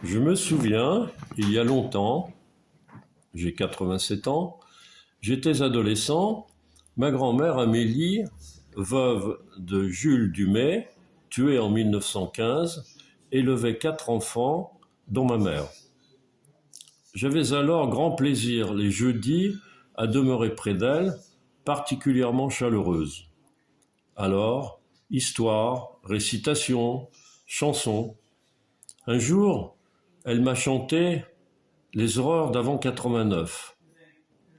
Je me souviens, il y a longtemps, j'ai 87 ans, j'étais adolescent, ma grand-mère Amélie, veuve de Jules Dumay, tué en 1915, élevait 4 enfants, dont ma mère. J'avais alors grand plaisir les jeudis à demeurer près d'elle, particulièrement chaleureuse. Alors, histoire, récitation, chansons. Un jour, elle m'a chanté Les horreurs d'avant 89.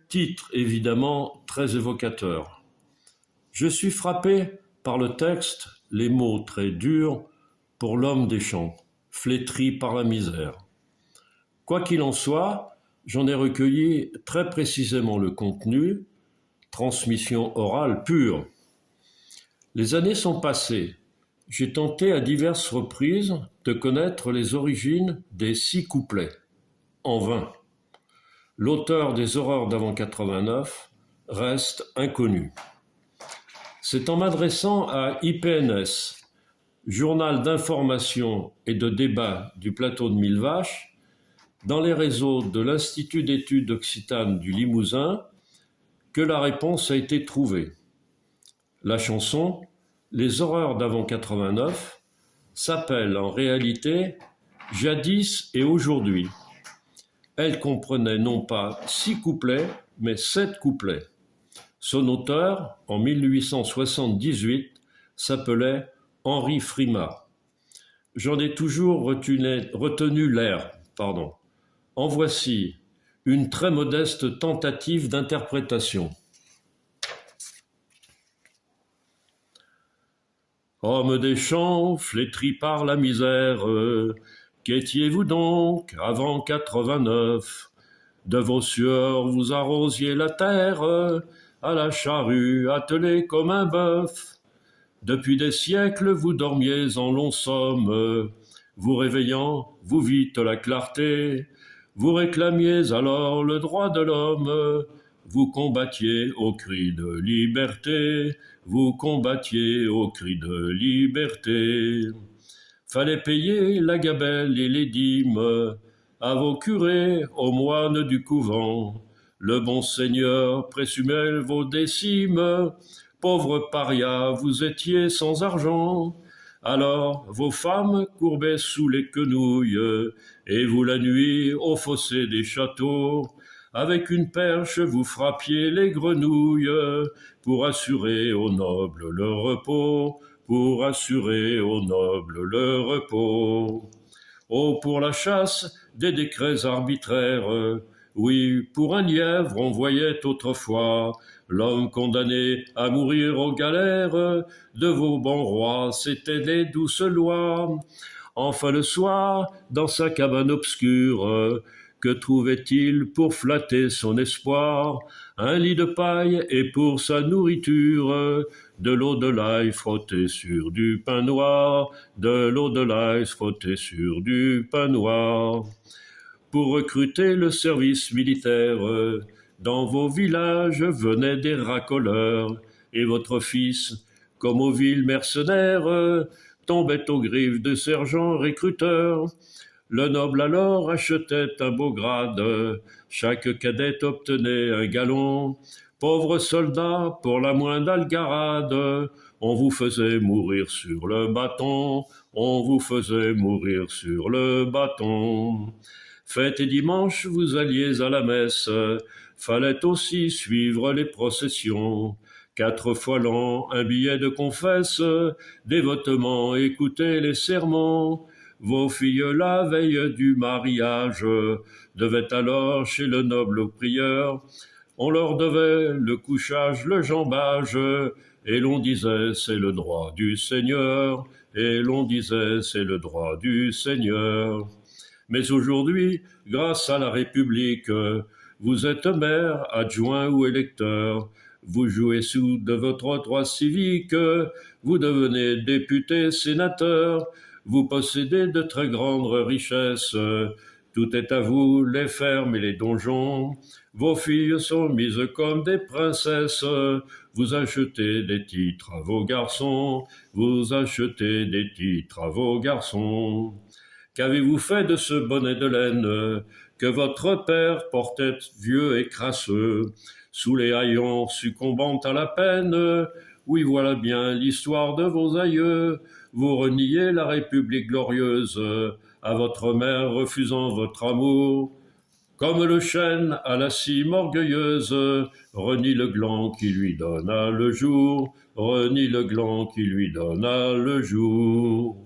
Titre évidemment très évocateur. Je suis frappé par le texte, les mots très durs pour l'homme des champs, flétri par la misère. Quoi qu'il en soit, j'en ai recueilli très précisément le contenu, transmission orale pure. Les années sont passées. J'ai tenté à diverses reprises de connaître les origines des 6 couplets. En vain. L'auteur des horreurs d'avant 89 reste inconnu. C'est en m'adressant à IPNS, journal d'information et de débat du plateau de Millevaches, dans les réseaux de l'Institut d'études occitanes du Limousin, que la réponse a été trouvée. La chanson « Les horreurs d'avant 89 » s'appelle en réalité « Jadis et aujourd'hui ». Elle comprenait non pas 6 couplets, mais 7 couplets. Son auteur, en 1878, s'appelait Henri Frimat. J'en ai toujours retenu l'air. En voici une très modeste tentative d'interprétation. Homme des champs, flétri par la misère, qu'étiez-vous donc avant 89? De vos sueurs vous arrosiez la terre, à la charrue attelé comme un bœuf. Depuis des siècles vous dormiez en longs sommes, vous réveillant, vous vîtes la clarté, vous réclamiez alors le droit de l'homme, vous combattiez au cri de liberté, vous combattiez au cri de liberté. Fallait payer la gabelle et les dîmes à vos curés, aux moines du couvent. Le bon Seigneur présumait vos décimes, pauvres parias, vous étiez sans argent. Alors vos femmes courbaient sous les quenouilles, et vous la nuit au fossé des châteaux. Avec une perche vous frappiez les grenouilles, pour assurer aux nobles le repos, pour assurer aux nobles le repos. Oh, pour la chasse des décrets arbitraires, oui, pour un lièvre on voyait autrefois l'homme condamné à mourir aux galères, de vos bons rois, c'étaient des douces lois. Enfin le soir, dans sa cabane obscure, que trouvait-il pour flatter son espoir? Un lit de paille et pour sa nourriture, de l'eau de l'ail frottée sur du pain noir, de l'eau de l'ail frottée sur du pain noir. Pour recruter le service militaire, dans vos villages venaient des racoleurs, et votre fils, comme aux villes mercenaires, tombait aux griffes de sergents recruteurs. Le noble alors achetait un beau grade, chaque cadet obtenait un galon. Pauvres soldats, pour la moindre algarade, on vous faisait mourir sur le bâton, on vous faisait mourir sur le bâton. Fête et dimanche, vous alliez à la messe, fallait aussi suivre les processions. 4 fois l'an, un billet de confesse, dévotement écouter les sermons. Vos filles, la veille du mariage, devaient alors chez le noble prieur. On leur devait le couchage, le jambage, et l'on disait c'est le droit du Seigneur, et l'on disait c'est le droit du Seigneur. Mais aujourd'hui, grâce à la République, vous êtes maire, adjoint ou électeur, vous jouez sous de votre droit civique, vous devenez député, sénateur, vous possédez de très grandes richesses, tout est à vous, les fermes et les donjons, vos filles sont mises comme des princesses, vous achetez des titres à vos garçons, vous achetez des titres à vos garçons. Qu'avez-vous fait de ce bonnet de laine que votre père portait vieux et crasseux, sous les haillons succombant à la peine? Oui, voilà bien l'histoire de vos aïeux. Vous reniez la République glorieuse, à votre mère refusant votre amour. Comme le chêne à la cime orgueilleuse, renie le gland qui lui donna le jour, renie le gland qui lui donna le jour.